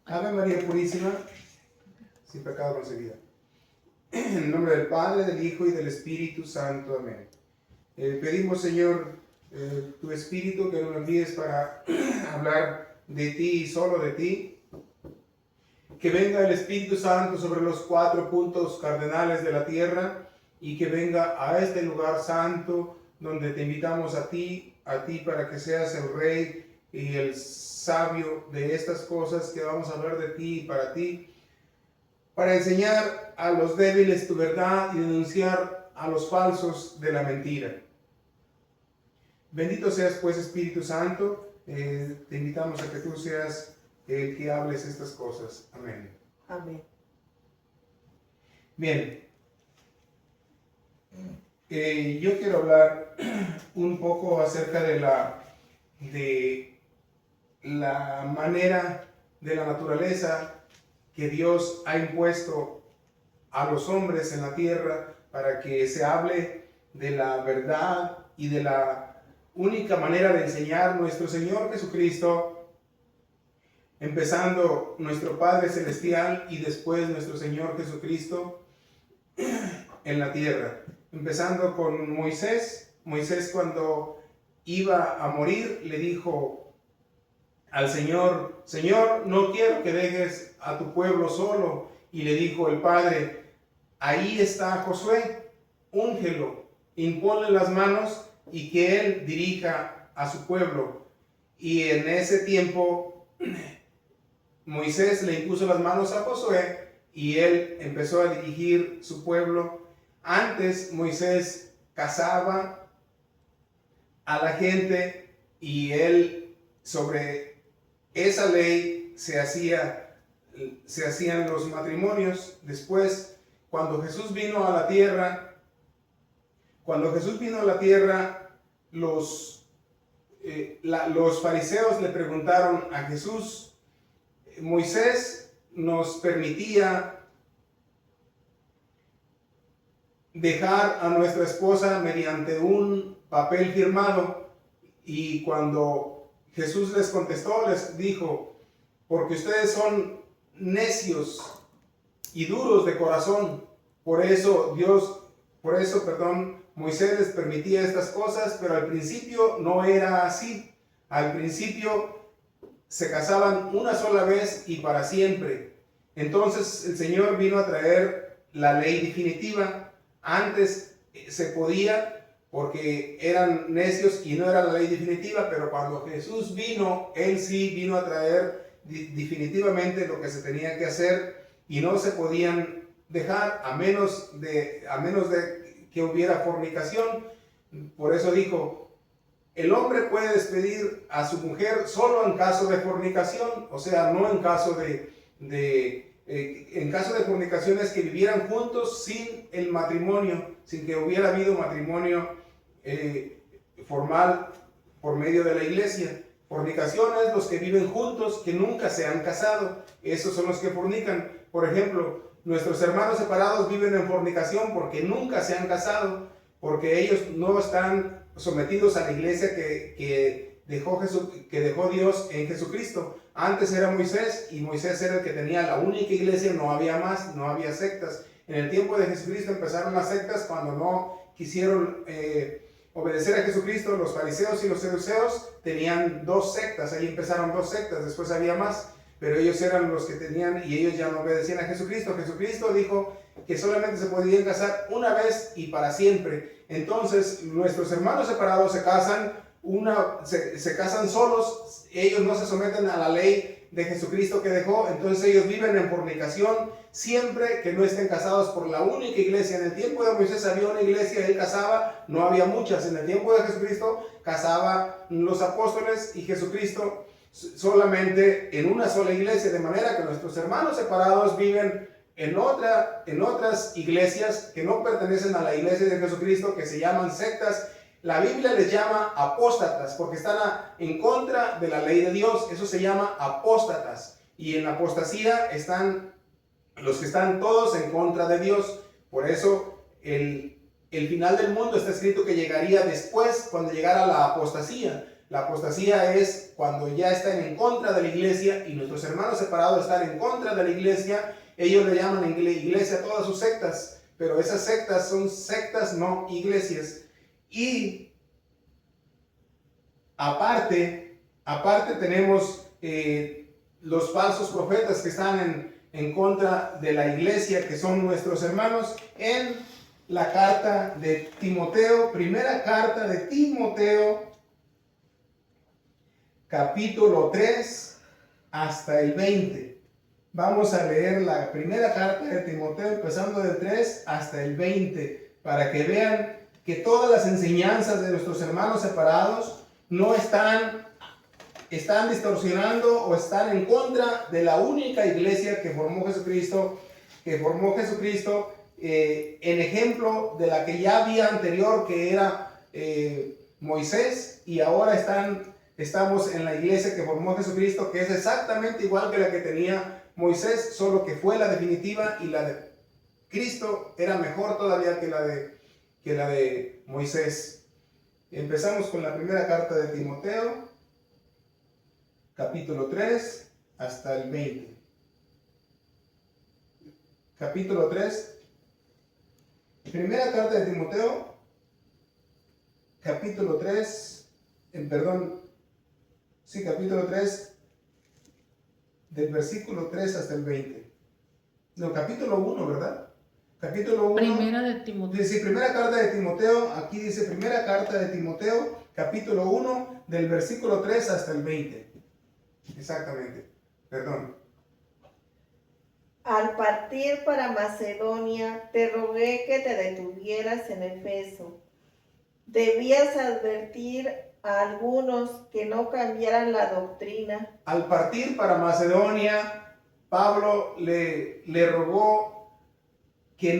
Ave María Purísima, sin pecado concebida. En el nombre del Padre, del Hijo y del Espíritu Santo. Amén. Pedimos, Señor, tu Espíritu que nos envíes para hablar de ti y solo de ti. Que venga el Espíritu Santo sobre los 4 puntos cardenales de la tierra y que venga a este lugar santo donde te invitamos a ti para que seas el Rey y el sabio de estas cosas que vamos a hablar de ti y para ti, para enseñar a los débiles tu verdad y denunciar a los falsos de la mentira. Bendito seas pues, Espíritu Santo, te invitamos a que tú seas el que hables estas cosas. Amén. Amén. Bien, yo quiero hablar un poco acerca de la manera de la naturaleza que Dios ha impuesto a los hombres en la tierra para que se hable de la verdad y de la única manera de enseñar nuestro Señor Jesucristo, empezando nuestro Padre Celestial y después nuestro Señor Jesucristo en la tierra. Empezando con Moisés. Moisés, cuando iba a morir, le dijo al Señor: Señor, no quiero que dejes a tu pueblo solo. Y le dijo el Padre: ahí está Josué, úngelo, imponle las manos y que él dirija a su pueblo. Y en ese tiempo Moisés le impuso las manos a Josué y él empezó a dirigir su pueblo. Antes Moisés cazaba a la gente y él, sobre esa ley se hacían los matrimonios. Después, cuando Jesús vino a la tierra, los fariseos le preguntaron a Jesús: Moisés nos permitía dejar a nuestra esposa mediante un papel firmado, y cuando Jesús les contestó, les dijo: porque ustedes son necios y duros de corazón, por eso Moisés les permitía estas cosas, pero al principio no era así. Al principio se casaban una sola vez y para siempre. Entonces el Señor vino a traer la ley definitiva. Antes se podía porque eran necios y no era la ley definitiva, pero cuando Jesús vino, Él sí vino a traer definitivamente lo que se tenía que hacer y no se podían dejar a menos de que hubiera fornicación. Por eso dijo: el hombre puede despedir a su mujer solo en caso de fornicación, o sea, no en caso en caso de fornicaciones que vivieran juntos sin el matrimonio, sin que hubiera habido matrimonio formal por medio de la iglesia. Fornicaciones, los que viven juntos, que nunca se han casado, esos son los que fornican. Por ejemplo, nuestros hermanos separados viven en fornicación porque nunca se han casado, porque ellos no están sometidos a la iglesia que dejó Dios en Jesucristo. Antes era Moisés, y Moisés era el que tenía la única iglesia, no había más, no había sectas. En el tiempo de Jesucristo empezaron las sectas cuando no quisieron obedecer a Jesucristo. Los fariseos y los saduceos tenían 2 sectas, ahí empezaron 2 sectas, después había más, pero ellos eran los que tenían y ellos ya no obedecían a Jesucristo. Jesucristo dijo que solamente se podían casar una vez y para siempre. Entonces nuestros hermanos separados se casan solos, ellos no se someten a la ley de Jesucristo que dejó, entonces ellos viven en fornicación siempre que no estén casados por la única iglesia. En el tiempo de Moisés había una iglesia, él casaba, no había muchas. En el tiempo de Jesucristo casaba los apóstoles y Jesucristo solamente en una sola iglesia, de manera que nuestros hermanos separados viven en otras iglesias que no pertenecen a la iglesia de Jesucristo, que se llaman sectas. La Biblia les llama apóstatas porque están en contra de la ley de Dios. Eso se llama apóstatas. Y en la apostasía están los que están todos en contra de Dios. Por eso el final del mundo está escrito que llegaría después, cuando llegara la apostasía. La apostasía es cuando ya están en contra de la iglesia y nuestros hermanos separados están en contra de la iglesia. Ellos le llaman iglesia a todas sus sectas, pero esas sectas son sectas, no iglesias. Y aparte tenemos los falsos profetas que están en contra de la iglesia, que son nuestros hermanos. En la carta de Timoteo, primera carta de Timoteo, capítulo 3 hasta el 20. Vamos a leer la primera carta de Timoteo empezando del 3 hasta el 20 para que vean que todas las enseñanzas de nuestros hermanos separados no están distorsionando o están en contra de la única iglesia que formó Jesucristo, en ejemplo de la que ya había anterior, que era Moisés, y ahora estamos en la iglesia que formó Jesucristo, que es exactamente igual que la que tenía Moisés, solo que fue la definitiva, y la de Cristo era mejor todavía que la de Moisés. Empezamos con la primera carta de Timoteo, capítulo 3 hasta el 20. Capítulo 3, primera carta de Timoteo, capítulo 3, capítulo 3, del versículo 3 hasta el 20. No, capítulo 1, ¿verdad? Capítulo 1. Primera de Timoteo. Sí, primera carta de Timoteo, aquí dice primera carta de Timoteo, capítulo 1, del versículo 3 hasta el 20. Exactamente, perdón. Al partir para Macedonia, te rogué que te detuvieras en Efeso. Debías advertir a algunos que no cambiaran la doctrina. Al partir para Macedonia, Pablo le rogó que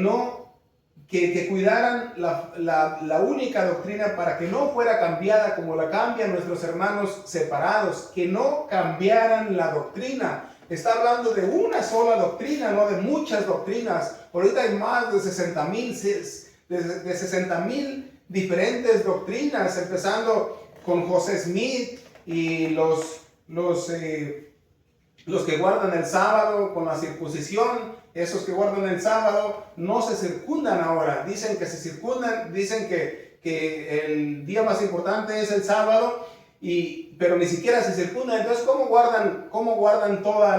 cuidaran la única doctrina para que no fuera cambiada como la cambian nuestros hermanos separados, que no cambiaran la doctrina. Está hablando de una sola doctrina, no de muchas doctrinas. Ahorita hay más de 60,000 diferentes doctrinas, empezando con José Smith y los que guardan el sábado con la circuncisión. Esos que guardan el sábado no se circundan ahora, dicen que se circundan, dicen que el día más importante es el sábado, pero ni siquiera se circundan. Entonces, ¿cómo guardan toda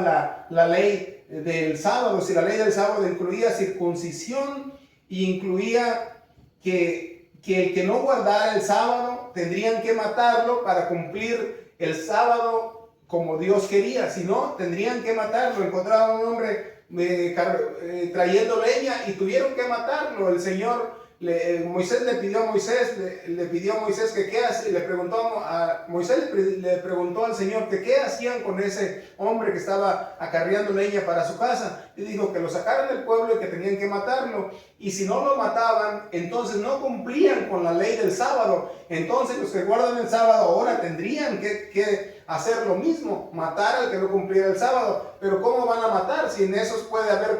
la ley del sábado? Si la ley del sábado incluía circuncisión y incluía que el que no guardara el sábado tendrían que matarlo para cumplir el sábado como Dios quería. Si no, tendrían que matarlo. Encontraron un hombre trayendo leña y tuvieron que matarlo. El Señor, Moisés le pidió a Moisés que qué hacía, Moisés le preguntó al Señor que qué hacían con ese hombre que estaba acarreando leña para su casa, y dijo que lo sacaran del pueblo y que tenían que matarlo, y si no lo mataban, entonces no cumplían con la ley del sábado. Entonces los que guardan el sábado ahora tendrían que hacer lo mismo, matar al que no cumpliera el sábado. Pero ¿cómo van a matar si en esos puede haber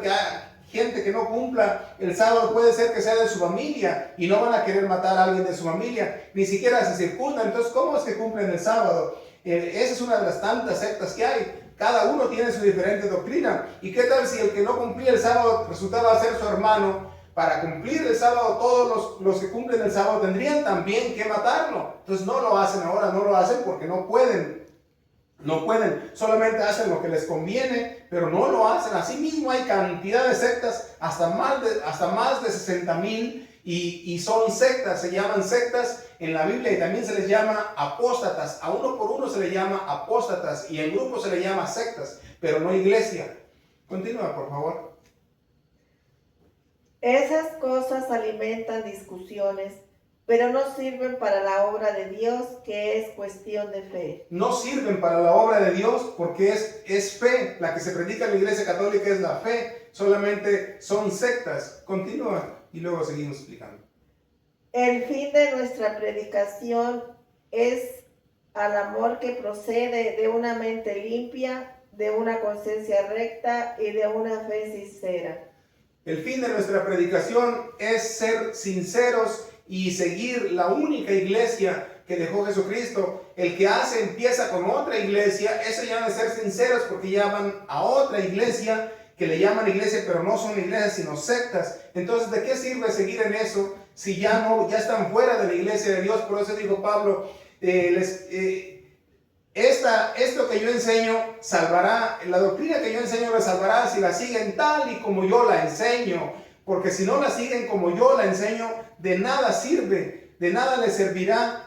gente que no cumpla el sábado? Puede ser que sea de su familia y no van a querer matar a alguien de su familia, ni siquiera se circundan. Entonces, ¿cómo es que cumplen el sábado? Esa es una de las tantas sectas que hay. Cada uno tiene su diferente doctrina. ¿Y qué tal si el que no cumplía el sábado resultaba ser su hermano? Para cumplir el sábado, todos los que cumplen el sábado tendrían también que matarlo. Entonces no lo hacen ahora, no lo hacen porque no pueden, solamente hacen lo que les conviene, pero no lo hacen. Asimismo hay cantidad de sectas, hasta más de 60,000, y son sectas, se llaman sectas en la Biblia, y también se les llama apóstatas. A uno por uno se le llama apóstatas, y en grupo se le llama sectas, pero no iglesia. Continúa, por favor. Esas cosas alimentan discusiones, pero no sirven para la obra de Dios, que es cuestión de fe. No sirven para la obra de Dios porque es fe. La que se predica en la Iglesia Católica es la fe. Solamente son sectas. Continúa y luego seguimos explicando. El fin de nuestra predicación es al amor que procede de una mente limpia, de una conciencia recta y de una fe sincera. El fin de nuestra predicación es ser sinceros y seguir la única iglesia que dejó Jesucristo. El que empieza con otra iglesia, eso ya van a ser sinceros porque ya van a otra iglesia que le llaman iglesia, pero no son iglesias sino sectas. Entonces, ¿de qué sirve seguir en eso si ya están fuera de la iglesia de Dios? Por eso dijo Pablo, esto que yo enseño salvará, la doctrina que yo enseño les salvará si la siguen tal y como yo la enseño, porque si no la siguen como yo la enseño, de nada sirve, de nada les servirá.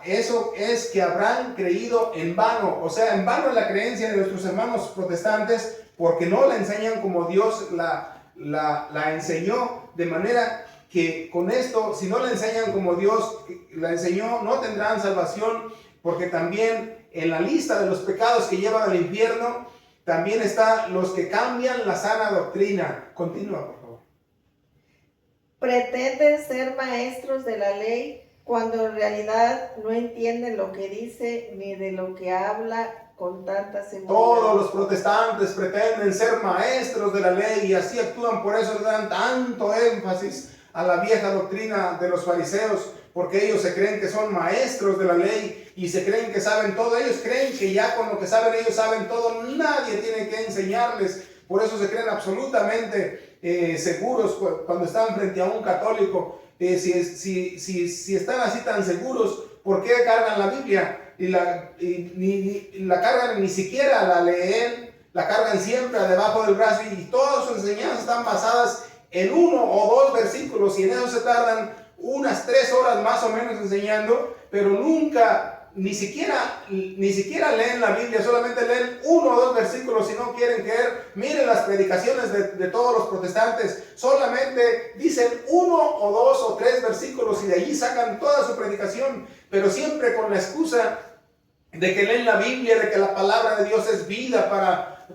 Eso es que habrán creído en vano, o sea, en vano es la creencia de nuestros hermanos protestantes, porque no la enseñan como Dios la enseñó, de manera que con esto, si no la enseñan como Dios la enseñó, no tendrán salvación, porque también en la lista de los pecados que llevan al infierno, también están los que cambian la sana doctrina. Continúa, por favor. Pretenden ser maestros de la ley cuando en realidad no entienden lo que dice ni de lo que habla con tanta seguridad. Todos los protestantes pretenden ser maestros de la ley y así actúan, por eso le dan tanto énfasis a la vieja doctrina de los fariseos, porque ellos se creen que son maestros de la ley y se creen que saben todo. Ellos creen que ya con lo que saben ellos saben todo, nadie tiene que enseñarles. Por eso se creen absolutamente seguros cuando están frente a un católico. Si están así tan seguros, ¿por qué cargan la Biblia? Y la cargan, ni siquiera la leen, la cargan siempre debajo del brazo, y todas sus enseñanzas están basadas en 1 o 2 versículos, y en eso se tardan unas 3 horas más o menos enseñando, pero nunca, ni siquiera leen la Biblia, solamente leen 1 o 2 versículos si no quieren creer. Miren las predicaciones de todos los protestantes, solamente dicen 1 o 2 o 3 versículos y de allí sacan toda su predicación, pero siempre con la excusa de que leen la Biblia, de que la palabra de Dios es vida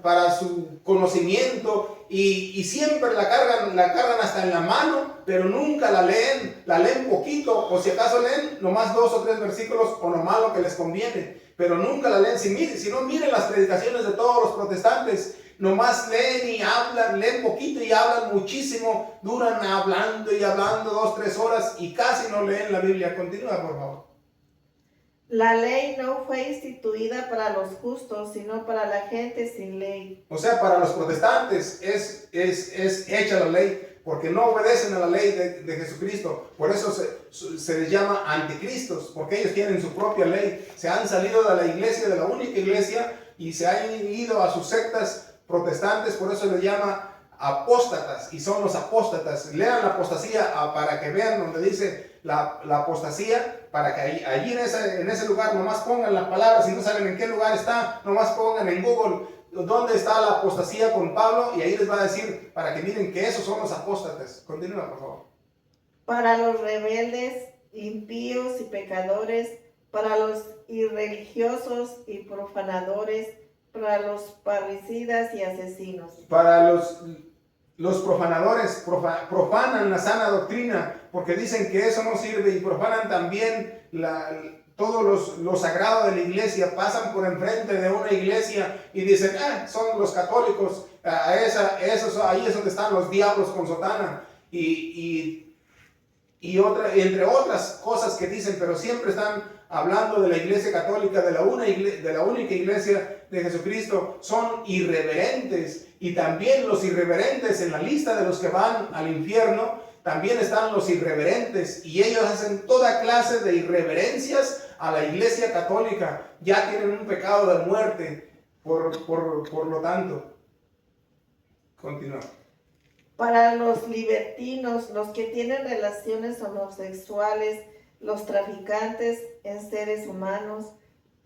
para su conocimiento, y siempre la cargan hasta en la mano, pero nunca la leen poquito, o si acaso leen nomás 2 o 3 versículos o nomás lo que les conviene, pero nunca la leen. Si no, miren las predicaciones de todos los protestantes, nomás leen y hablan, leen poquito y hablan muchísimo, duran hablando y hablando 2 o 3 horas y casi no leen la Biblia. Continúa, por favor. La ley no fue instituida para los justos, sino para la gente sin ley. O sea, para los protestantes es hecha la ley, porque no obedecen a la ley de Jesucristo. Por eso se les llama anticristos, porque ellos tienen su propia ley. Se han salido de la iglesia, de la única iglesia, y se han ido a sus sectas protestantes. Por eso les llama apóstatas, y son los apóstatas. Lean la apostasía para que vean donde dice la apostasía, para que allí en ese lugar nomás pongan la palabra. Si no saben en qué lugar está, nomás pongan en Google dónde está la apostasía con Pablo, y ahí les va a decir, para que miren que esos son los apóstatas. Continúa, por favor. Para los rebeldes, impíos y pecadores, para los irreligiosos y profanadores, para los parricidas y asesinos. Para los profanadores, profanan la sana doctrina, porque dicen que eso no sirve, y profanan también todo lo sagrado de la iglesia. Pasan por enfrente de una iglesia y dicen, son los católicos, ahí es donde están los diablos con sotana, y entre otras cosas que dicen, pero siempre están hablando de la iglesia católica, de la única iglesia de Jesucristo. Son irreverentes, y también los irreverentes, en la lista de los que van al infierno, también están los irreverentes, y ellos hacen toda clase de irreverencias a la iglesia católica. Ya tienen un pecado de muerte, por lo tanto. Continúa. Para los libertinos, los que tienen relaciones homosexuales, los traficantes en seres humanos,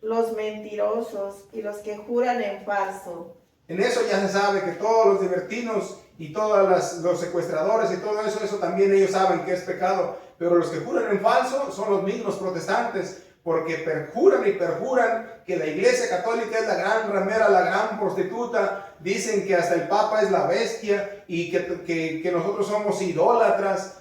los mentirosos y los que juran en falso. En eso ya se sabe que todos los libertinos y todos los secuestradores y todo eso también ellos saben que es pecado. Pero los que juran en falso son los mismos protestantes, porque perjuran y perjuran que la iglesia católica es la gran ramera, la gran prostituta. Dicen que hasta el Papa es la bestia, y que nosotros somos idólatras.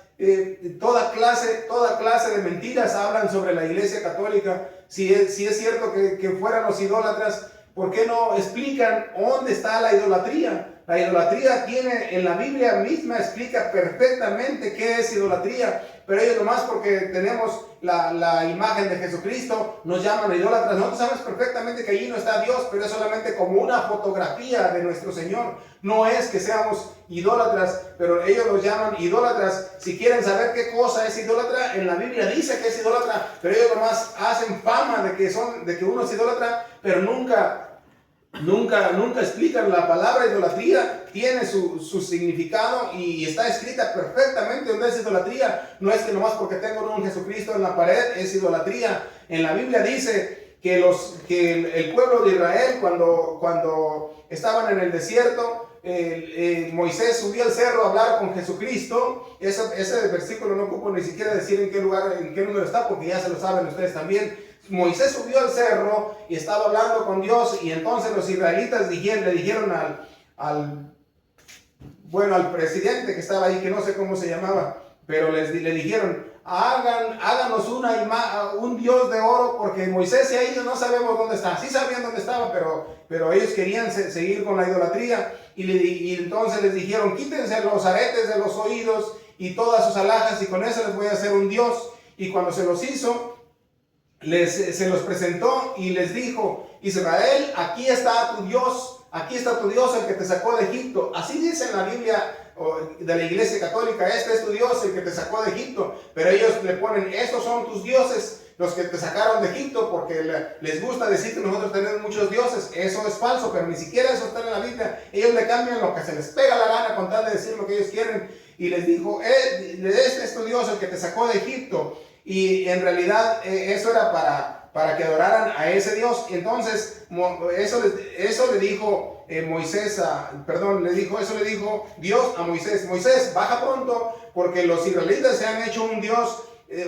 Toda clase de mentiras hablan sobre la iglesia católica. Si es cierto que fueran los idólatras, ¿por qué no explican dónde está la idolatría? La idolatría tiene, en la Biblia misma explica perfectamente qué es idolatría, pero ellos nomás porque tenemos la imagen de Jesucristo, nos llaman idólatras. Nosotros sabemos perfectamente que allí no está Dios, pero es solamente como una fotografía de nuestro Señor. No es que seamos idólatras, pero ellos nos llaman idólatras. Si quieren saber qué cosa es idólatra, en la Biblia dice que es idólatra, pero ellos nomás hacen fama de que uno es idólatra, pero nunca explican. La palabra idolatría, tiene su significado y está escrita perfectamente donde es idolatría. No es que nomás porque tengo un Jesucristo en la pared es idolatría. En la Biblia dice que el pueblo de Israel, cuando estaban en el desierto, Moisés subió al cerro a hablar con Jesucristo. Ese versículo no ocupo ni siquiera decir en qué lugar, en qué número está, porque ya se lo saben ustedes también. Moisés subió al cerro y estaba hablando con Dios, y entonces los israelitas le dijeron al presidente que estaba ahí, que no sé cómo se llamaba, pero le dijeron: háganos un Dios de oro, porque Moisés y ellos no sabemos dónde está. Sí sabían dónde estaba, pero ellos querían seguir con la idolatría, y entonces les dijeron: quítense los aretes de los oídos y todas sus alhajas, y con eso les voy a hacer un Dios. Y cuando se los hizo, se los presentó y les dijo: Israel, aquí está tu Dios, el que te sacó de Egipto. Así dice en la Biblia de la Iglesia Católica: este es tu Dios, el que te sacó de Egipto. Pero ellos le ponen: estos son tus dioses, los que te sacaron de Egipto, porque les gusta decir que nosotros tenemos muchos dioses. Eso es falso, pero ni siquiera eso está en la Biblia. Ellos le cambian lo que se les pega la gana con tal de decir lo que ellos quieren. Y les dijo: este es tu Dios, el que te sacó de Egipto. Y en realidad eso era para que adoraran a ese Dios. Entonces eso le dijo eso le dijo Dios a Moisés: Moisés, baja pronto, porque los israelitas se han hecho un Dios de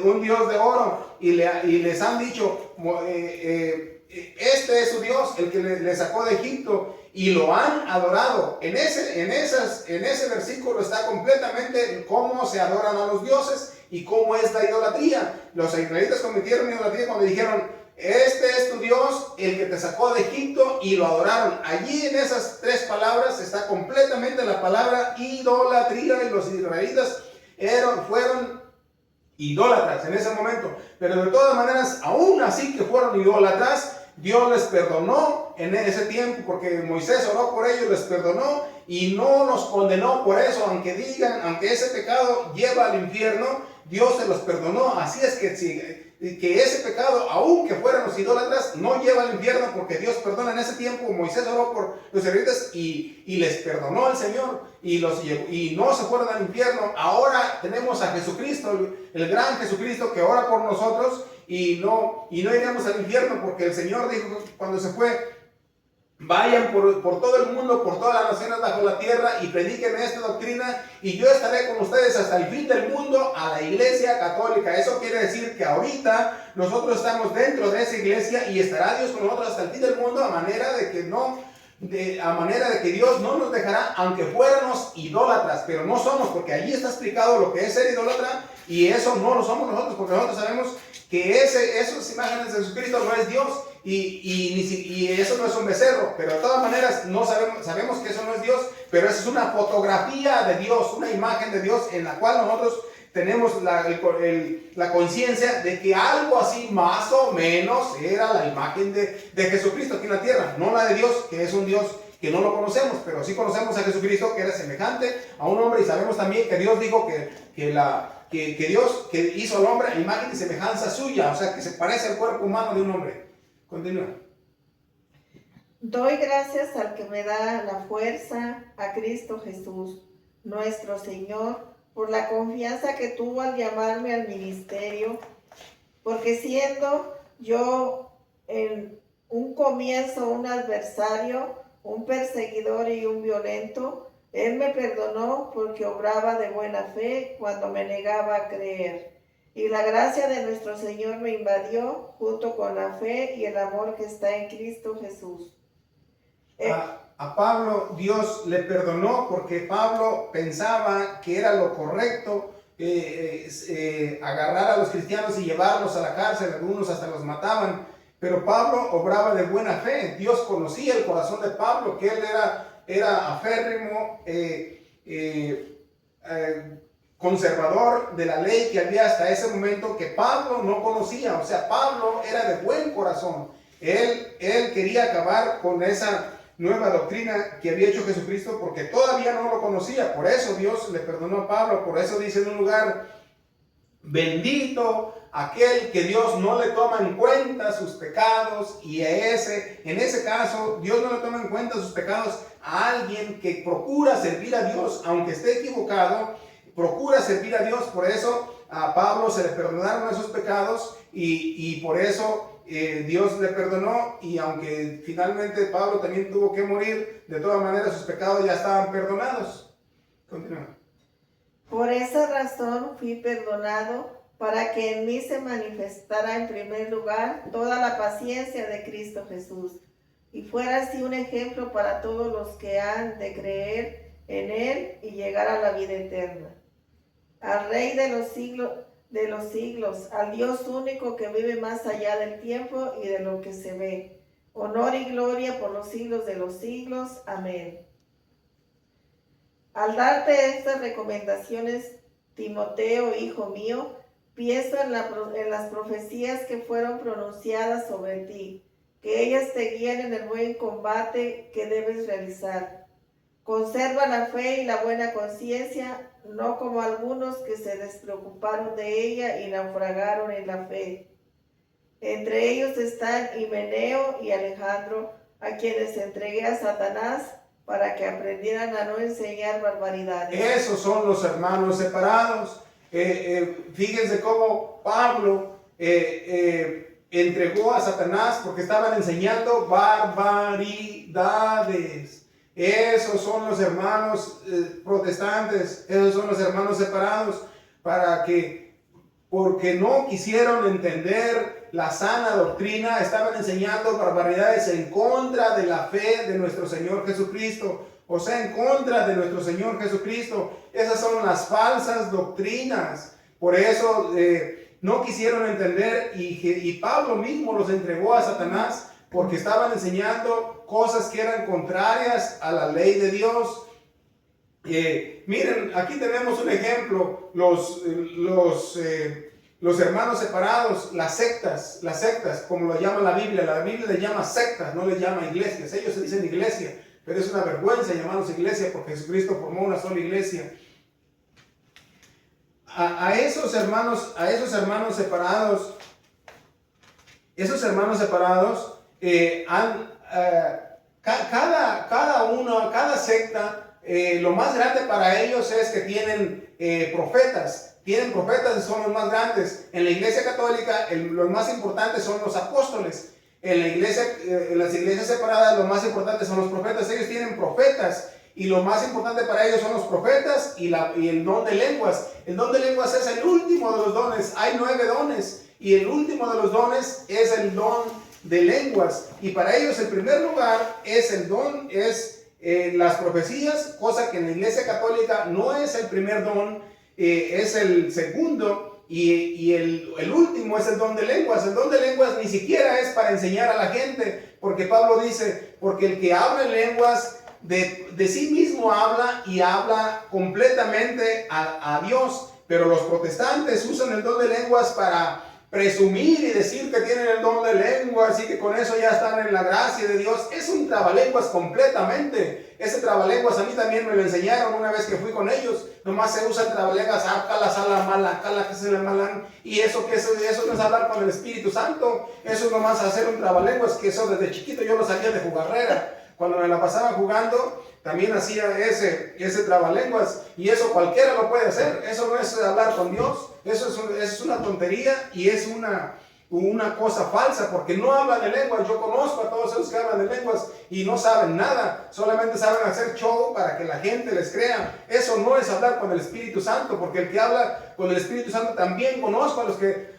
oro, y les han dicho: este es su Dios, el que le sacó de Egipto, y lo han adorado. En ese versículo está completamente cómo se adoran a los dioses y cómo es la idolatría. Los israelitas cometieron idolatría cuando dijeron: este es tu Dios, el que te sacó de Egipto, y lo adoraron. Allí en esas tres palabras está completamente la palabra idolatría, y los israelitas fueron idólatras en ese momento. Pero de todas maneras, aún así que fueron idólatras, Dios les perdonó en ese tiempo, porque Moisés oró por ellos, les perdonó y no los condenó por eso. Aunque ese pecado lleva al infierno, Dios se los perdonó. Así es que ese pecado, aunque fueran los idólatras, no lleva al infierno, porque Dios perdona. En ese tiempo Moisés oró por los israelitas y les perdonó el Señor, y no se fueron al infierno. Ahora tenemos a Jesucristo, el gran Jesucristo, que ora por nosotros, y no iremos al infierno, porque el Señor dijo cuando se fue: vayan por todo el mundo, por todas las naciones bajo la tierra, y prediquen esta doctrina, y yo estaré con ustedes hasta el fin del mundo, a la Iglesia Católica. Eso quiere decir que ahorita nosotros estamos dentro de esa iglesia, y estará Dios con nosotros hasta el fin del mundo, a manera de que Dios no nos dejará, aunque fuéramos idólatras. Pero no somos, porque allí está explicado lo que es ser idólatra, y eso no lo somos nosotros, porque nosotros sabemos que esas imágenes de Jesucristo no es Dios, y eso no es un becerro. Pero de todas maneras sabemos que eso no es Dios, pero eso es una fotografía de Dios, una imagen de Dios, en la cual nosotros tenemos la conciencia de que algo así más o menos era la imagen de Jesucristo aquí en la tierra. No la de Dios, que es un Dios que no lo conocemos, pero sí conocemos a Jesucristo, que era semejante a un hombre. Y sabemos también que Dios dijo que Dios que hizo al hombre a imagen y semejanza suya, o sea, que se parece al cuerpo humano de un hombre. Continúa. Doy gracias al que me da la fuerza, a Cristo Jesús, nuestro Señor, por la confianza que tuvo al llamarme al ministerio, porque siendo yo en un comienzo un adversario, un perseguidor y un violento, Él me perdonó, porque obraba de buena fe cuando me negaba a creer. Y la gracia de nuestro Señor me invadió, junto con la fe y el amor que está en Cristo Jesús. A Pablo Dios le perdonó porque Pablo pensaba que era lo correcto agarrar a los cristianos y llevarlos a la cárcel. Algunos hasta los mataban, pero Pablo obraba de buena fe. Dios conocía el corazón de Pablo, que él era aférrimo conservador de la ley que había hasta ese momento, que Pablo no conocía. O sea, Pablo era de buen corazón. Él quería acabar con esa nueva doctrina que había hecho Jesucristo, porque todavía no lo conocía. Por eso Dios le perdonó a Pablo. Por eso dice en un lugar: bendito aquel que Dios no le toma en cuenta sus pecados. Y en ese caso, Dios no le toma en cuenta sus pecados a alguien que procura servir a Dios, aunque esté equivocado, procura servir a Dios. Por eso a Pablo se le perdonaron esos pecados, y por eso Dios le perdonó. Y aunque finalmente Pablo también tuvo que morir, de todas maneras sus pecados ya estaban perdonados. Continúa. Por esa razón fui perdonado, para que en mí se manifestara en primer lugar toda la paciencia de Cristo Jesús, y fuera así un ejemplo para todos los que han de creer en Él y llegar a la vida eterna. Al Rey de los siglos, al Dios único que vive más allá del tiempo y de lo que se ve, honor y gloria por los siglos de los siglos. Amén. Al darte estas recomendaciones, Timoteo, hijo mío, pienso en las profecías que fueron pronunciadas sobre ti, que ellas te guíen en el buen combate que debes realizar. Conserva la fe y la buena conciencia, no como algunos que se despreocuparon de ella y naufragaron en la fe. Entre ellos están Himeneo y Alejandro, a quienes entregué a Satanás para que aprendieran a no enseñar barbaridades. Esos son los hermanos separados. Fíjense cómo Pablo entregó a Satanás porque estaban enseñando barbaridades. Esos son los hermanos protestantes, esos son los hermanos separados, porque no quisieron entender la sana doctrina, estaban enseñando barbaridades en contra de la fe de nuestro Señor Jesucristo. O sea, en contra de nuestro Señor Jesucristo. Esas son las falsas doctrinas. Por eso no quisieron entender, y Pablo mismo los entregó a Satanás, porque estaban enseñando cosas que eran contrarias a la ley de Dios. Miren, aquí tenemos un ejemplo: los hermanos separados, las sectas, como lo llama la Biblia le llama sectas, no le llama iglesias. Ellos se dicen iglesia, pero es una vergüenza llamarlos iglesia, porque Jesucristo formó una sola iglesia. A esos hermanos separados, cada secta, lo más grande para ellos es que tienen profetas. Tienen profetas y son los más grandes. En la iglesia católica, los más importantes son los apóstoles. En las iglesias separadas, lo más importante son los profetas. Ellos tienen profetas, y lo más importante para ellos son los profetas y el don de lenguas. El don de lenguas es el último de los dones. Hay 9 dones, y el último de los dones es el don de lenguas. Y para ellos el primer lugar es las profecías, cosa que en la iglesia católica no es el primer don, es el segundo, y el último es el don de lenguas. El don de lenguas ni siquiera es para enseñar a la gente, porque Pablo dice: porque el que habla en lenguas de sí mismo habla, y habla completamente a Dios. Pero los protestantes usan el don de lenguas para presumir y decir que tienen el don de lenguas y que con eso ya están en la gracia de Dios. Es un trabalenguas completamente. Ese trabalenguas a mí también me lo enseñaron una vez que fui con ellos. Nomás se usa el trabalenguas, y eso no es hablar con el Espíritu Santo. Eso es nomás hacer un trabalenguas, que eso desde chiquito yo lo sabía de jugarrera. Cuando me la pasaba jugando, también hacía ese trabalenguas, y eso cualquiera lo puede hacer. Eso no es hablar con Dios. Eso es una tontería, y es una cosa falsa, porque no hablan de lenguas. Yo conozco a todos esos que hablan de lenguas y no saben nada, solamente saben hacer show para que la gente les crea. Eso no es hablar con el Espíritu Santo, porque el que habla con el Espíritu Santo, también conozco a los que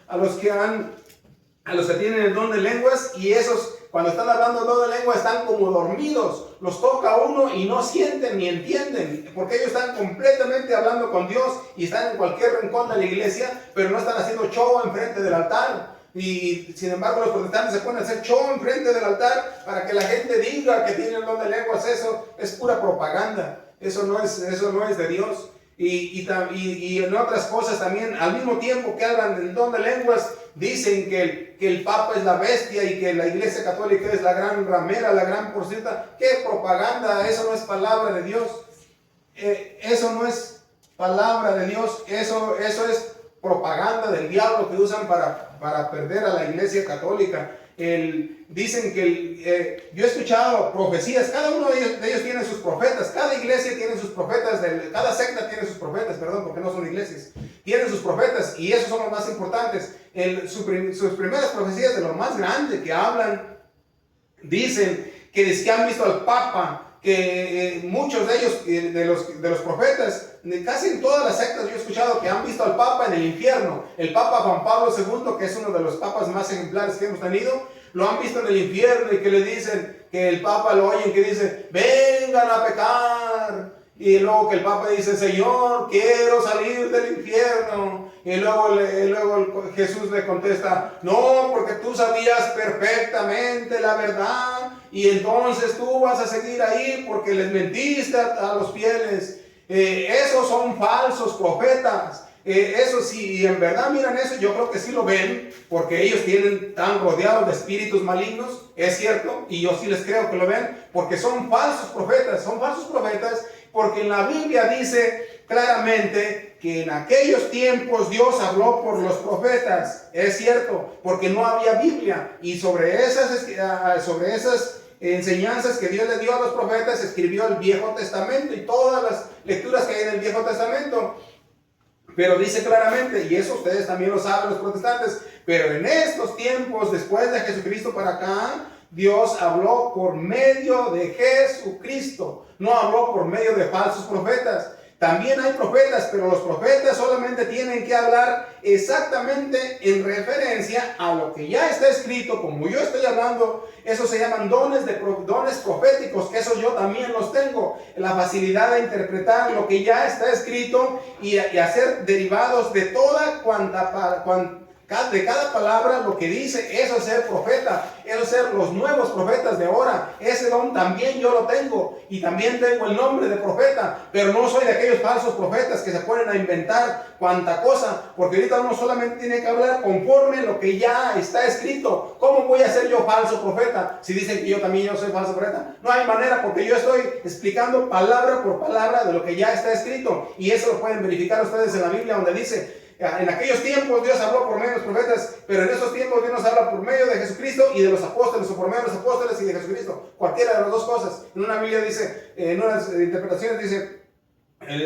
tienen el don de lenguas, y esos, cuando están hablando el don de lengua, están como dormidos. Los toca uno y no sienten ni entienden, porque ellos están completamente hablando con Dios y están en cualquier rincón de la iglesia, pero no están haciendo show enfrente del altar. Y sin embargo los protestantes se ponen a hacer show enfrente del altar para que la gente diga que tienen el don de lenguas. Eso es pura propaganda. Eso no es de Dios. y en otras cosas también, al mismo tiempo que hablan del don de lenguas, dicen que el Papa es la bestia y que la Iglesia Católica es la gran ramera, la gran porcita. ¡Qué propaganda! Eso no es palabra de Dios. Eso no es palabra de Dios. Eso es propaganda del diablo que usan para perder a la Iglesia Católica. Dicen que yo he escuchado profecías, cada uno de ellos tiene sus profetas, cada iglesia tiene sus profetas, cada secta tiene sus profetas, perdón, porque no son iglesias, tienen sus profetas y esos son los más importantes. Sus primeras profecías de lo más grande que hablan, dicen que han visto al Papa, que muchos de ellos, de los profetas, casi en todas las sectas yo he escuchado que han visto al Papa en el infierno. El Papa Juan Pablo II, que es uno de los papas más ejemplares que hemos tenido, lo han visto en el infierno y que le dicen, que el Papa lo oyen que dice, vengan a pecar. Y luego que el Papa dice, Señor, quiero salir del infierno. Y luego Jesús le contesta, no, porque tú sabías perfectamente la verdad. Y entonces tú vas a seguir ahí porque les mentiste a los fieles. Esos son falsos profetas. Eso sí, en verdad miran eso, yo creo que sí lo ven, porque ellos están rodeados de espíritus malignos, es cierto, y yo sí les creo que lo ven, porque son falsos profetas, porque en la Biblia dice claramente que en aquellos tiempos Dios habló por los profetas, es cierto, porque no había Biblia, y sobre esas enseñanzas que Dios le dio a los profetas escribió el Viejo Testamento y todas las lecturas que hay en el Viejo Testamento. Pero dice claramente, y eso ustedes también lo saben los protestantes, pero en estos tiempos, después de Jesucristo para acá, Dios habló por medio de Jesucristo, no habló por medio de falsos profetas. También hay profetas, pero los profetas solamente tienen que hablar exactamente en referencia a lo que ya está escrito, como yo estoy hablando. Eso se llaman dones proféticos, que eso yo también los tengo. La facilidad de interpretar lo que ya está escrito y hacer derivados de de cada palabra lo que dice. Eso es ser profeta, eso es ser los nuevos profetas de ahora. Ese don también yo lo tengo y también tengo el nombre de profeta, pero no soy de aquellos falsos profetas que se ponen a inventar cuanta cosa, porque ahorita uno solamente tiene que hablar conforme lo que ya está escrito. ¿Cómo voy a ser yo falso profeta si dicen que yo soy falso profeta? No hay manera, porque yo estoy explicando palabra por palabra de lo que ya está escrito, y eso lo pueden verificar ustedes en la Biblia, donde dice, en aquellos tiempos Dios habló por medio de los profetas, pero en esos tiempos Dios nos habla por medio de Jesucristo y de los apóstoles, o por medio de los apóstoles y de Jesucristo, cualquiera de las dos cosas. En una Biblia dice, en unas interpretaciones dice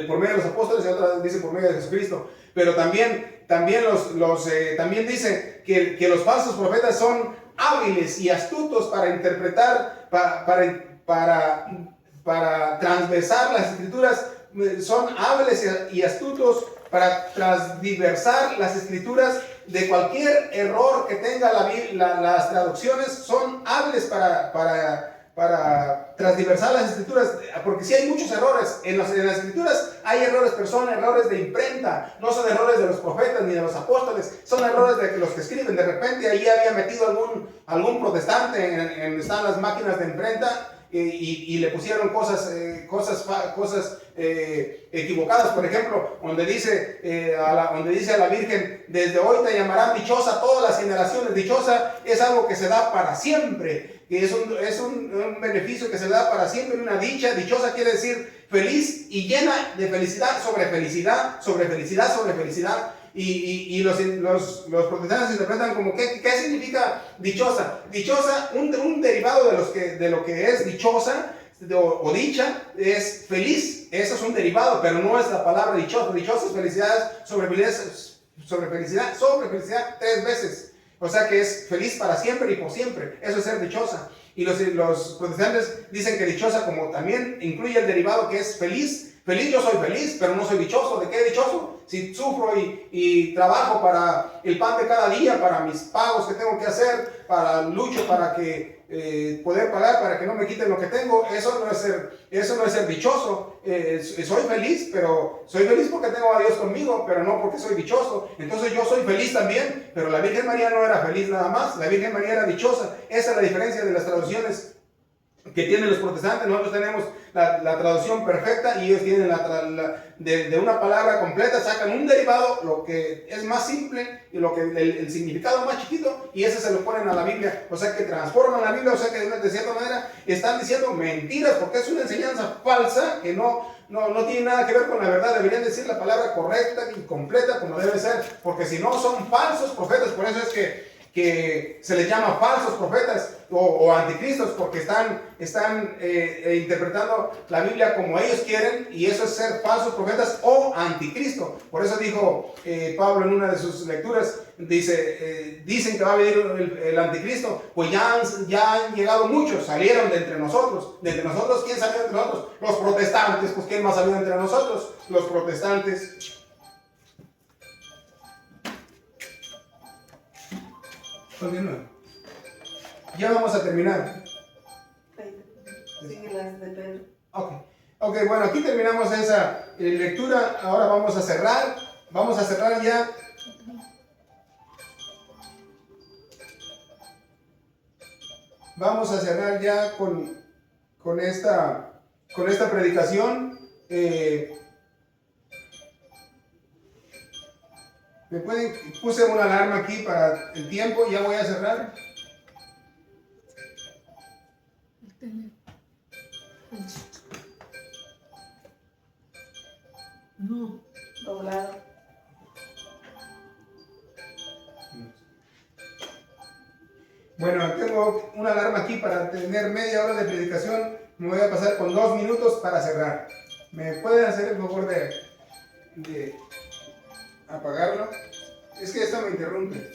por medio de los apóstoles, y otra dice por medio de Jesucristo. Pero también dice que los falsos profetas son hábiles y astutos para interpretar, para transversar las escrituras. Son hábiles y astutos para transversar las escrituras de cualquier error que tenga las traducciones. Son hábiles para transversar las escrituras, porque si hay muchos errores en las escrituras, hay errores, pero son errores de imprenta, no son errores de los profetas ni de los apóstoles, son errores de los que escriben. De repente ahí había metido algún protestante están las máquinas de imprenta, y le pusieron cosas equivocadas. Por ejemplo, donde dice a la Virgen, desde hoy te llamarán dichosa todas las generaciones. Dichosa es algo que se da para siempre, que es un beneficio que se da para siempre, una dicha. Dichosa quiere decir feliz y llena de felicidad sobre felicidad, sobre felicidad, sobre felicidad. Y los protestantes interpretan como ¿qué significa dichosa? Dichosa, un derivado de lo que es dichosa o dicha es feliz. Eso es un derivado, pero no es la palabra dichosa. Dichosa es felicidad sobre felicidad, sobre felicidad 3 veces. O sea que es feliz para siempre y por siempre. Eso es ser dichosa. Y los protestantes dicen que dichosa como también incluye el derivado que es feliz. Feliz, yo soy feliz, pero no soy dichoso. ¿De qué dichoso? Si sufro y trabajo para el pan de cada día, para mis pagos que tengo que hacer, lucho para poder pagar, para que no me quiten lo que tengo, eso no es ser dichoso. Soy feliz, pero soy feliz porque tengo a Dios conmigo, pero no porque soy dichoso. Entonces yo soy feliz también, pero la Virgen María no era feliz nada más, la Virgen María era dichosa. Esa es la diferencia de las traducciones que tienen los protestantes. Nosotros tenemos la traducción perfecta y ellos tienen de una palabra completa, sacan un derivado, lo que es más simple y lo que el significado más chiquito, y ese se lo ponen a la Biblia. O sea que transforman la Biblia, o sea que de cierta manera están diciendo mentiras, porque es una enseñanza falsa que no tiene nada que ver con la verdad. Deberían decir la palabra correcta y completa como debe ser, porque si no son falsos profetas. Por eso es que se les llama falsos profetas o anticristos, porque están interpretando la Biblia como ellos quieren, y eso es ser falsos profetas o anticristo. Por eso dijo Pablo en una de sus lecturas, dicen que va a venir el anticristo, pues ya han llegado muchos, salieron de entre nosotros. De entre nosotros, ¿quién salió de entre nosotros? Los protestantes. Pues ¿quién más salió de entre nosotros? Los protestantes. Continúa. Ya vamos a terminar. Sigue las de Pedro. Ok, bueno, aquí terminamos esa lectura. Ahora vamos a cerrar. Vamos a cerrar ya. Vamos a cerrar ya con esta predicación. Puse una alarma aquí para el tiempo, ya voy a cerrar. No. Doblado. Bueno, tengo una alarma aquí para tener media hora de predicación. Me voy a pasar con 2 minutos para cerrar. ¿Me pueden hacer el favor de apagarlo? Es que esto me interrumpe.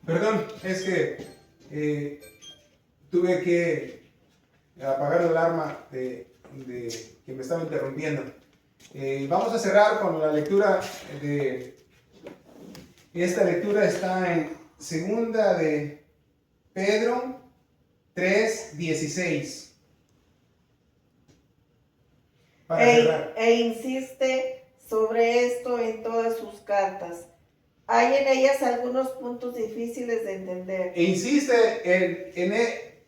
Perdón, es que tuve que apagar la alarma que me estaba interrumpiendo. Vamos a cerrar con la lectura de... Esta lectura está en Segunda de Pedro 3:16. E insiste sobre esto en todas sus cartas. Hay en ellas algunos puntos difíciles de entender. E insiste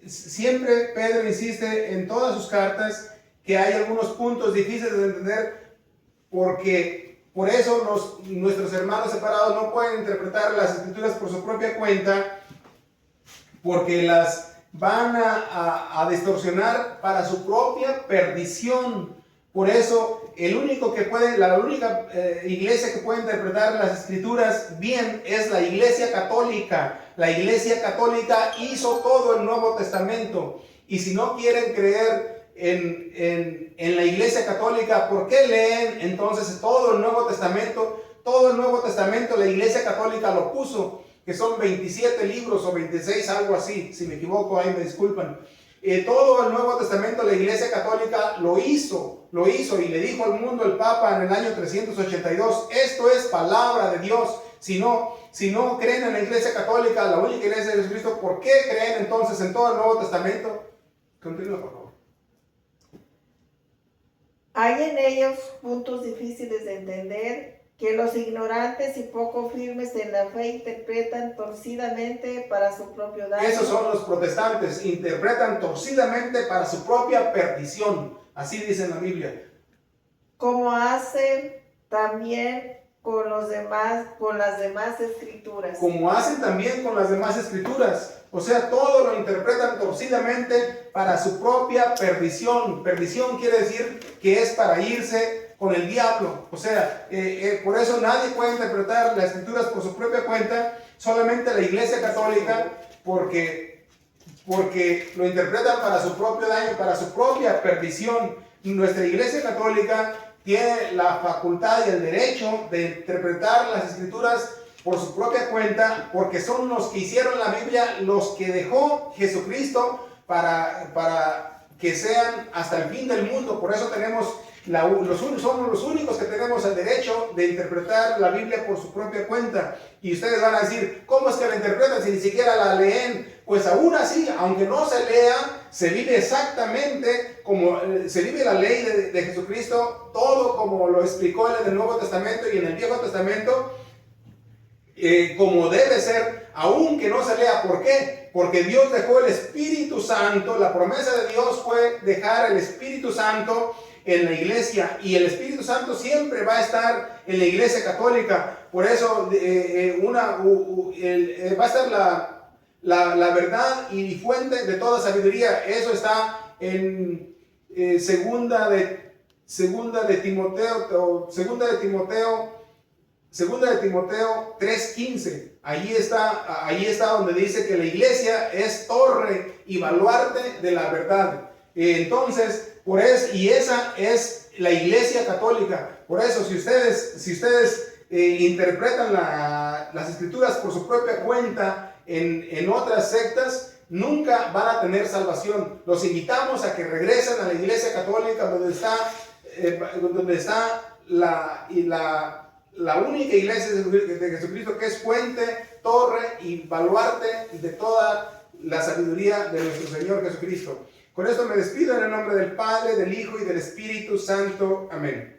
siempre Pedro insiste en todas sus cartas que hay algunos puntos difíciles de entender, porque por eso nuestros hermanos separados no pueden interpretar las escrituras por su propia cuenta, porque las van a distorsionar para su propia perdición. Por eso la única iglesia que puede interpretar las escrituras bien es la Iglesia Católica. La Iglesia Católica hizo todo el Nuevo Testamento. Y si no quieren creer en la Iglesia Católica, ¿por qué leen entonces todo el Nuevo Testamento? Todo el Nuevo Testamento la Iglesia Católica lo puso, que son 27 libros o 26, algo así. Si me equivoco, ahí me disculpan. Todo el Nuevo Testamento la Iglesia Católica lo hizo y le dijo al mundo el Papa en el año 382, esto es palabra de Dios. Si no creen en la Iglesia Católica, la única Iglesia de Jesucristo, ¿por qué creen entonces en todo el Nuevo Testamento? Continúa, por favor. Hay en ellos puntos difíciles de entender que los ignorantes y poco firmes en la fe interpretan torcidamente para su propio daño. Esos son los protestantes, interpretan torcidamente para su propia perdición. Así dice en la Biblia. Como hacen también con las demás escrituras. Como hacen también con las demás escrituras. O sea, todo lo interpretan torcidamente para su propia perdición. Perdición quiere decir que es para irse con el diablo. O sea, por eso nadie puede interpretar las escrituras por su propia cuenta, solamente la Iglesia Católica, porque lo interpretan para su propio daño, para su propia perdición. Nuestra Iglesia Católica tiene la facultad y el derecho de interpretar las escrituras por su propia cuenta, porque son los que hicieron la Biblia, los que dejó Jesucristo para que sean hasta el fin del mundo. Por eso somos los únicos que tenemos el derecho de interpretar la Biblia por su propia cuenta. Y ustedes van a decir, ¿cómo es que la interpretan si ni siquiera la leen? Pues aún así, aunque no se lea, se vive exactamente como se vive la ley de Jesucristo, todo como lo explicó en el Nuevo Testamento y en el Viejo Testamento, como debe ser, aunque no se lea. ¿Por qué? Porque Dios dejó el Espíritu Santo. La promesa de Dios fue dejar el Espíritu Santo en la iglesia, y el Espíritu Santo siempre va a estar en la iglesia católica. Por eso va a estar la verdad y fuente de toda sabiduría. Eso está en segunda de Timoteo 3:15. Allí está donde dice que la iglesia es torre y baluarte de la verdad. Entonces, por eso, y esa es la iglesia católica. Por eso, si ustedes interpretan las escrituras por su propia cuenta en otras sectas, nunca van a tener salvación. Los invitamos a que regresen a la iglesia católica, donde está la única iglesia de Jesucristo, que es fuente, torre y baluarte de toda la sabiduría de nuestro Señor Jesucristo. Con esto me despido en el nombre del Padre, del Hijo y del Espíritu Santo. Amén.